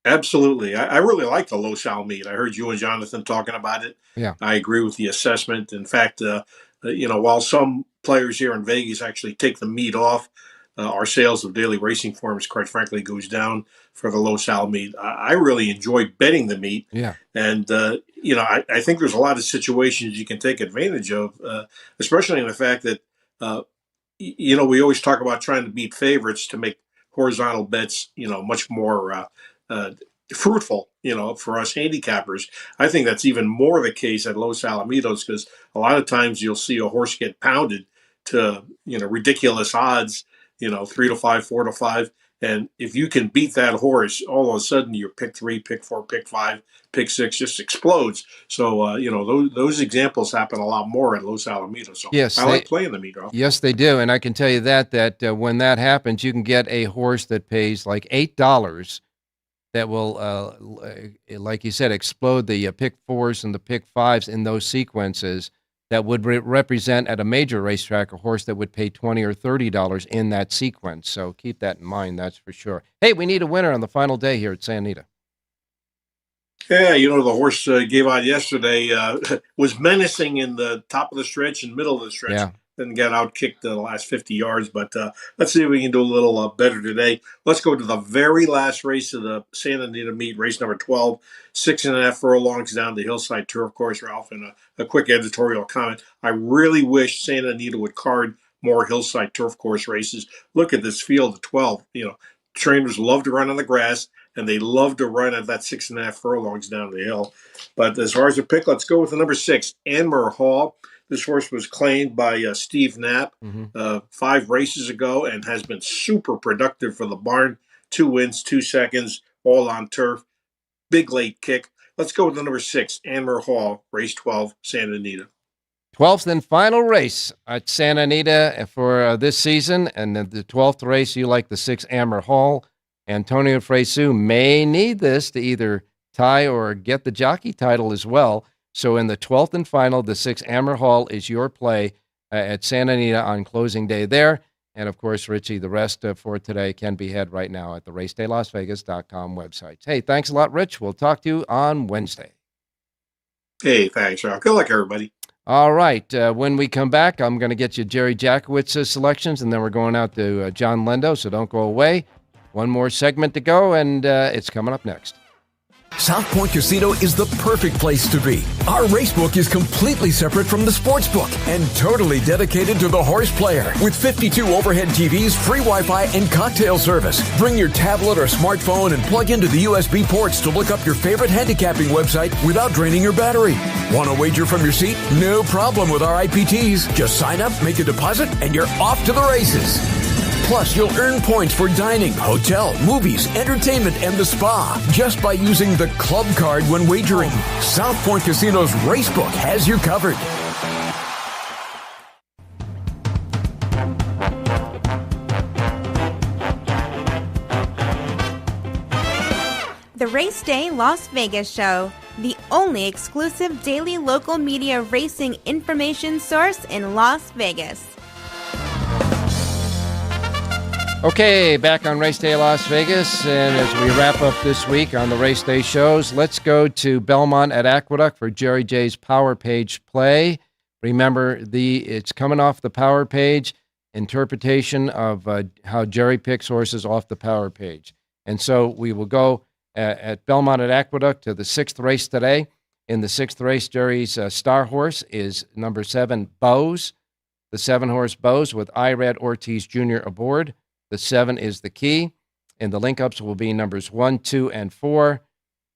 Absolutely. I really like the Los Al meet. I heard you and Jonathan talking about it. Yeah. I agree with the assessment. In fact, while some players here in Vegas actually take the meet off, our sales of daily racing forms, quite frankly, goes down for the Los Al meet. I really enjoy betting the meet. Yeah. And, I think there's a lot of situations you can take advantage of, especially in the fact that, we always talk about trying to beat favorites to make horizontal bets, much more fruitful, for us handicappers. I think that's even more the case at Los Alamitos because a lot of times you'll see a horse get pounded to, ridiculous odds, 3-5, 4-5. And if you can beat that horse, all of a sudden your pick 3, pick 4, pick 5, pick 6 just explodes. So, those examples happen a lot more at Los Alamitos. So yes, I like playing the meet, Ralph. Yes, they do. And I can tell you that when that happens, you can get a horse that pays like $8 that will, like you said, explode the pick 4s and the pick 5s in those sequences. That would represent at a major racetrack a horse that would pay $20 or $30 in that sequence. So keep that in mind, that's for sure. Hey, we need a winner on the final day here at Santa Anita. Yeah, the horse gave out yesterday was menacing in the top of the stretch and middle of the stretch. Yeah. and got outkicked the last 50 yards. But let's see if we can do a little better today. Let's go to the very last race of the Santa Anita meet, race number 12, 6.5 furlongs down the Hillside Turf Course, Ralph. And a quick editorial comment. I really wish Santa Anita would card more Hillside Turf Course races. Look at this field of 12. Trainers love to run on the grass, and they love to run at that 6.5 furlongs down the hill. But as far as the pick, let's go with the number 6, Anmer Hall. This horse was claimed by Steve Knapp 5 races ago and has been super productive for the barn. 2 wins, 2 seconds, all on turf. Big late kick. Let's go with the number 6, Anmer Hall, race 12, Santa Anita. 12th and final race at Santa Anita for this season, and the 12th race, you like the 6 Anmer Hall. Antonio Fresu may need this to either tie or get the jockey title as well. So in the 12th and final, the 6 Anmer Hall is your play at Santa Anita on closing day there. And, of course, Richie, the rest for today can be had right now at the racedaylasvegas.com website. Hey, thanks a lot, Rich. We'll talk to you on Wednesday. Hey, thanks, Ralph. Good luck, everybody. All right. When we come back, I'm going to get you Jerry Jackowitz's selections, and then we're going out to John Lendo, so don't go away. One more segment to go, and it's coming up next. South Point Casino is the perfect place to be. Our racebook is completely separate from the sportsbook and totally dedicated to the horse player. With 52 overhead TVs, free Wi-Fi, and cocktail service. Bring your tablet or smartphone and plug into the USB ports to look up your favorite handicapping website without draining your battery. Want to wager from your seat? No problem with our IPTs. Just sign up, make a deposit, and you're off to the races. Plus, you'll earn points for dining, hotel, movies, entertainment, and the spa just by using the club card when wagering. South Point Casino's Racebook has you covered. The Race Day Las Vegas Show, the only exclusive daily local media racing information source in Las Vegas. Okay, back on Race Day Las Vegas, and as we wrap up this week on the Race Day shows, let's go to Belmont at Aqueduct for Jerry J's Power Page play. Remember, it's coming off the Power Page interpretation of how Jerry picks horses off the Power Page. And so we will go at Belmont at Aqueduct to the 6th race today. In the 6th race, Jerry's star horse is number 7, Bose. The 7-horse Bose with Irad Ortiz Jr. aboard. The 7 is the key, and the link-ups will be numbers 1, 2, and 4.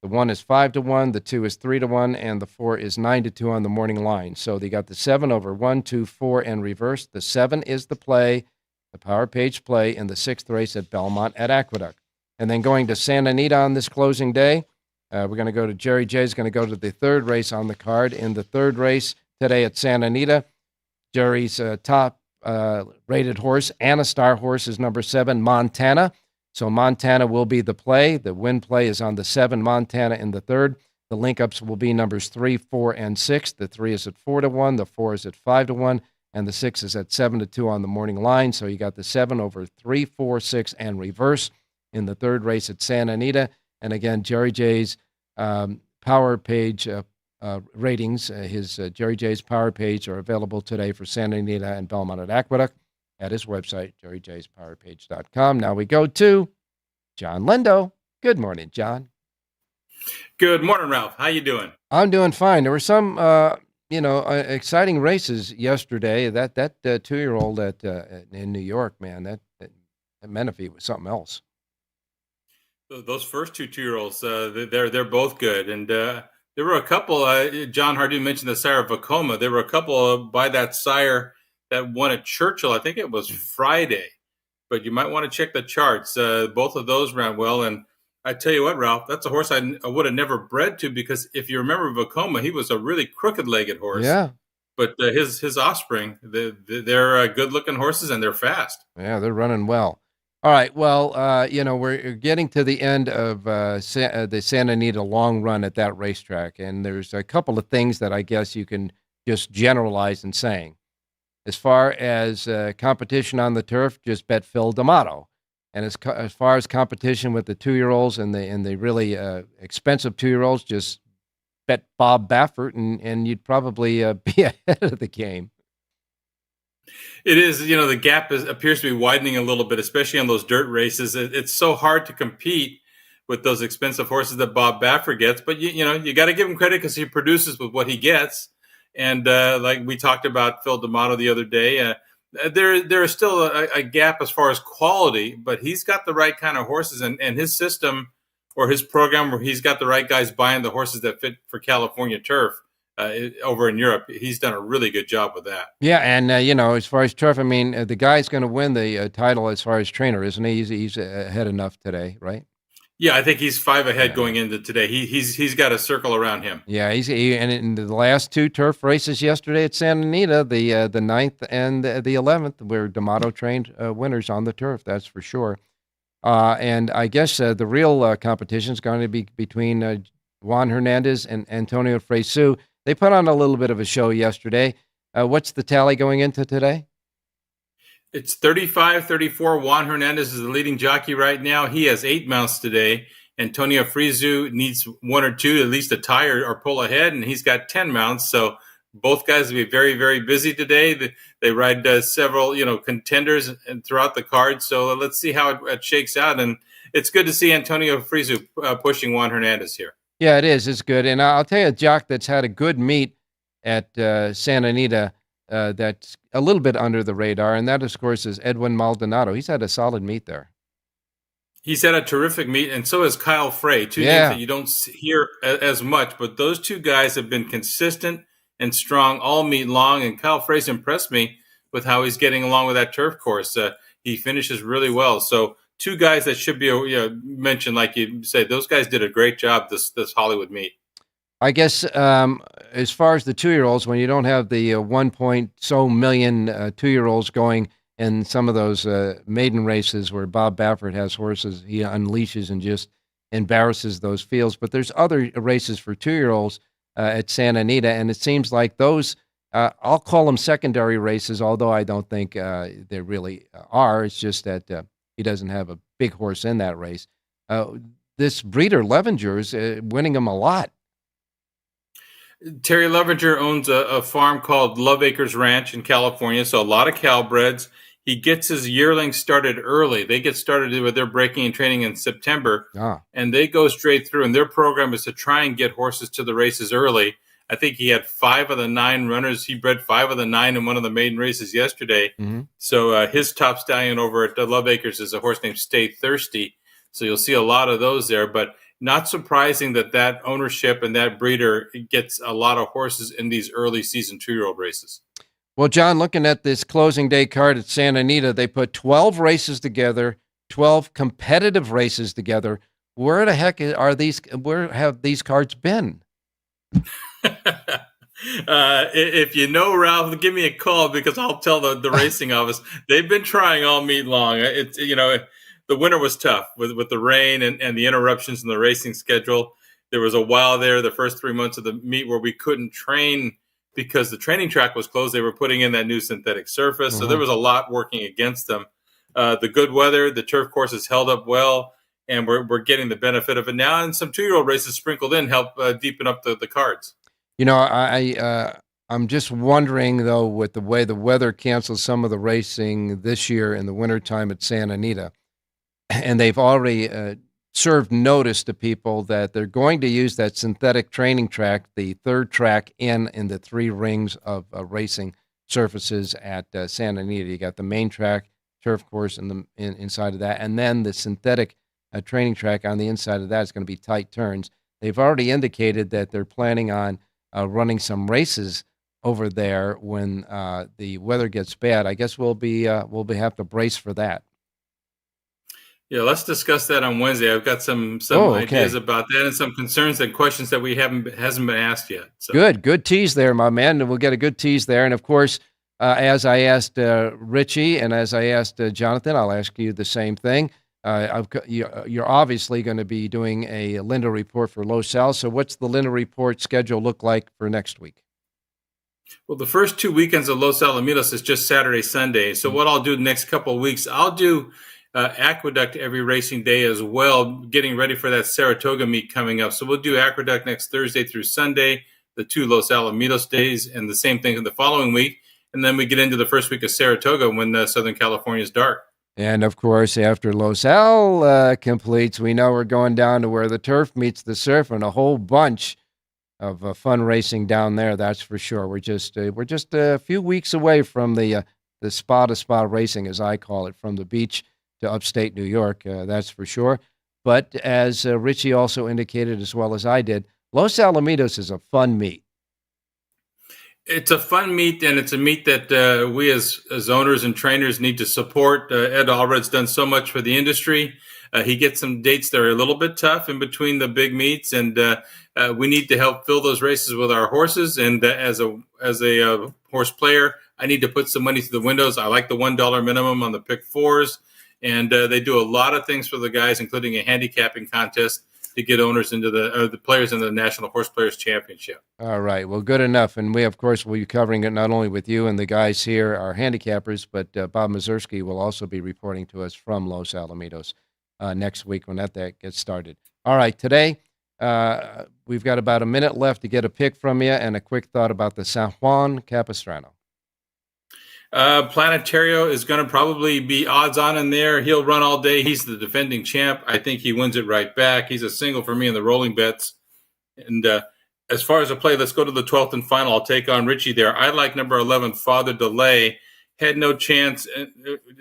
The 1 is 5-1, the 2 is 3-1, and the 4 is 9-2 on the morning line. So they got the 7 over 1, 2, 4, and reverse. The 7 is the play, the Power Page play in the 6th race at Belmont at Aqueduct. And then going to Santa Anita on this closing day, we're going to go to Jerry J's going to go to the 3rd race on the card. In the 3rd race today at Santa Anita, Jerry's top rated horse and a star horse is number 7, Montana. So Montana will be the play. The win play is on the 7, Montana in the 3rd. The link-ups will be numbers 3, 4, and 6. The 3 is at 4-1, the 4 is at 5-1, and the 6 is at 7-2 on the morning line. So you got the 7 over 3, 4, 6, and reverse in the 3rd race at Santa Anita. And again, Jerry J's Power Page ratings, his Jerry J's Power Page are available today for Santa Anita and Belmont at Aqueduct at his website, jerryjspowerpage.com. Now we go to John Lendo. Good morning, John. Good morning, Ralph. How you doing? I'm doing fine. There were some, exciting races yesterday. That 2-year-old in New York, man, that Menifee was something else. Those first 2-year-olds, they're both good, and there were a couple. John Hardy mentioned the sire of Vacoma. There were a couple by that sire that won at Churchill. I think it was Friday, but you might want to check the charts. Both of those ran well, and I tell you what, Ralph, that's a horse I would have never bred to, because if you remember Vacoma, he was a really crooked-legged horse. Yeah. But his offspring, they're good-looking horses, and they're fast. Yeah, they're running well. All right, well, we're getting to the end of the Santa Anita long run at that racetrack, and there's a couple of things that I guess you can just generalize in saying. As far as competition on the turf, just bet Phil D'Amato. And as far as competition with the 2-year-olds and the really expensive 2-year-olds, just bet Bob Baffert, and you'd probably be ahead of the game. It is, the gap appears to be widening a little bit, especially on those dirt races. It's so hard to compete with those expensive horses that Bob Baffert gets, but you got to give him credit because he produces with what he gets. And like we talked about Phil D'Amato the other day, there is still a gap as far as quality, but he's got the right kind of horses, and his system or his program where he's got the right guys buying the horses that fit for California turf. Over in Europe, he's done a really good job with that. Yeah, and as far as turf, I mean, the guy's going to win the title as far as trainer, isn't he? He's ahead enough today, right? Yeah, I think he's 5 ahead going into today. He's got a circle around him. Yeah, and in the last 2 turf races yesterday at Santa Anita, the 9th and the 11th, where D'Amato trained winners on the turf. That's for sure. And I guess the real competition is going to be between Juan Hernandez and Antonio Fresu. They put on a little bit of a show yesterday. What's the tally going into today? It's 35-34. Juan Hernandez is the leading jockey right now. He has 8 mounts today. Antonio Fresu needs 1 or 2, at least a tie or pull ahead, and he's got 10 mounts. So both guys will be very, very busy today. They ride several, contenders and throughout the card. So let's see how it shakes out. And it's good to see Antonio Fresu pushing Juan Hernandez here. Yeah, it is. It's good. And I'll tell you a jock that's had a good meet at Santa Anita that's a little bit under the radar, and that, of course, is Edwin Maldonado. He's had a solid meet there. He's had a terrific meet, and so has Kyle Frey, two names that you don't hear as much, but those two guys have been consistent and strong all meet long, and Kyle Frey's impressed me with how he's getting along with that turf course. He finishes really well. So two guys that should be mentioned, like you said, those guys did a great job this Hollywood meet. I guess as far as the 2-year-olds, when you don't have the 1 million 2-year-olds going in some of those maiden races where Bob Baffert has horses, he unleashes and just embarrasses those fields. But there's other races for 2-year-olds at Santa Anita, and it seems like those, I'll call them secondary races, although I don't think they really are. It's just that he doesn't have a big horse in that race. This breeder, Levenger, is winning them a lot. Terry Levenger owns a farm called Love Acres Ranch in California, so a lot of Calbreds. He gets his yearlings started early. They get started with their breaking and training in September, and they go straight through. And their program is to try and get horses to the races early. I think he had 5 of the 9 runners. He bred 5 of the 9 in one of the maiden races yesterday. Mm-hmm. So his top stallion over at Love Acres is a horse named Stay Thirsty. So you'll see a lot of those there, but not surprising that ownership and that breeder gets a lot of horses in these early season 2-year-old races. Well, John, looking at this closing day card at Santa Anita, they put 12 races together, 12 competitive races together. Where the heck are these? Where have these cards been? If you know Ralph, give me a call because I'll tell the racing office. They've been trying all meet long. It's the winter was tough with the rain and the interruptions in the racing schedule. There was a while there, the first 3 months of the meet, where we couldn't train because the training track was closed. They were putting in that new synthetic surface. Mm-hmm. So there was a lot working against them. The good weather, the turf course has held up well, and we're getting the benefit of it now. And some 2-year-old races sprinkled in help deepen up the cards. I'm just wondering, though, with the way the weather cancels some of the racing this year in the wintertime at Santa Anita, and they've already served notice to people that they're going to use that synthetic training track, the third track in the 3 rings of racing surfaces at Santa Anita. You got the main track, turf course inside of that, and then the synthetic training track on the inside of that is going to be tight turns. They've already indicated that they're planning on running some races over there when the weather gets bad. I guess we'll have to brace for that. Yeah, let's discuss that on Wednesday. I've got some ideas about that and some concerns and questions that hasn't been asked yet. So. Good tease there, my man. We'll get a good tease there. And of course, as I asked Richie and as I asked Jonathan, I'll ask you the same thing. You're obviously going to be doing a Linda report for Los Al. So what's the Linda report schedule look like for next week? Well, the first 2 weekends of Los Alamitos is just Saturday, Sunday. So what I'll do the next couple of weeks, I'll do Aqueduct every racing day as well, getting ready for that Saratoga meet coming up. So we'll do Aqueduct next Thursday through Sunday, the 2 Los Alamitos days, and the same thing the following week. and then we get into the first week of Saratoga when Southern California is dark. And, of course, after Los Al completes, we know we're going down to where the turf meets the surf and a whole bunch of fun racing down there, that's for sure. We're just a few weeks away from the spa-to-spa racing, as I call it, from the beach to upstate New York, that's for sure. But as Richie also indicated, as well as I did, Los Alamitos is a fun meet. It's a fun meet, and it's a meet that we as owners and trainers need to support. Ed Allred's done so much for the industry. He gets some dates that are a little bit tough in between the big meets, and we need to help fill those races with our horses. And as a horse player, I need to put some money through the windows. I like the $1 minimum on the pick fours, and they do a lot of things for the guys, including a handicapping contest to get owners into the players in the National Horse Players Championship. All right. Well, good enough. And we, of course, will be covering it not only with you and the guys here, our handicappers, but Bob Mazurski will also be reporting to us from Los Alamitos next week when that gets started. All right. Today, we've got about a minute left to get a pick from you and a quick thought about the San Juan Capistrano. Planetario is going to probably be odds on in there. He'll run all day. He's the defending champ. I think he wins it right back. He's a single for me in the rolling bets. And as far as a play, let's go to the 12th and final. I'll take on Richie there. I like number 11, Father Delay. Had no chance,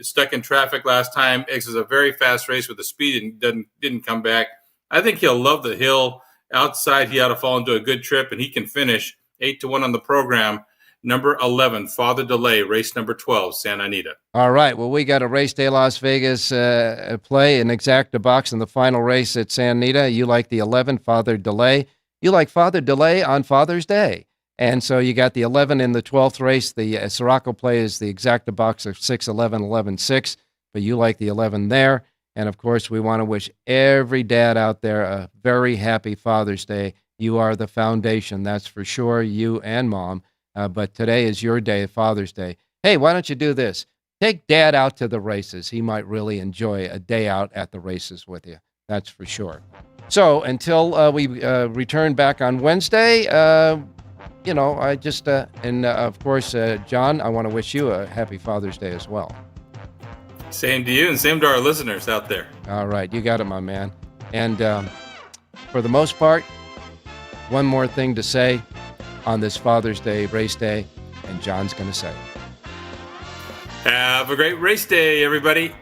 stuck in traffic last time. X is a very fast race with the speed and didn't come back. I think he'll love the hill. Outside, he ought to fall into a good trip, and he can finish 8-1 on the program. Number 11, Father Delay, race number 12, Santa Anita. All right. Well, we got a Race Day Las Vegas play, an exacta box in the final race at Santa Anita. You like the 11, Father Delay. You like Father Delay on Father's Day. And so you got the 11 in the 12th race. The Siraco play is the exacta box of 6, 11, 11, 6. But you like the 11 there. And, of course, we want to wish every dad out there a very happy Father's Day. You are the foundation, that's for sure, you and Mom. But today is your day, Father's Day. Hey, why don't you do this? Take Dad out to the races. He might really enjoy a day out at the races with you. That's for sure. So until we return back on Wednesday, I just, of course, John, I want to wish you a happy Father's Day as well. Same to you and same to our listeners out there. All right. You got it, my man. And for the most part, one more thing to say on this Father's Day, race day, and John's going to say it. Have a great race day, everybody.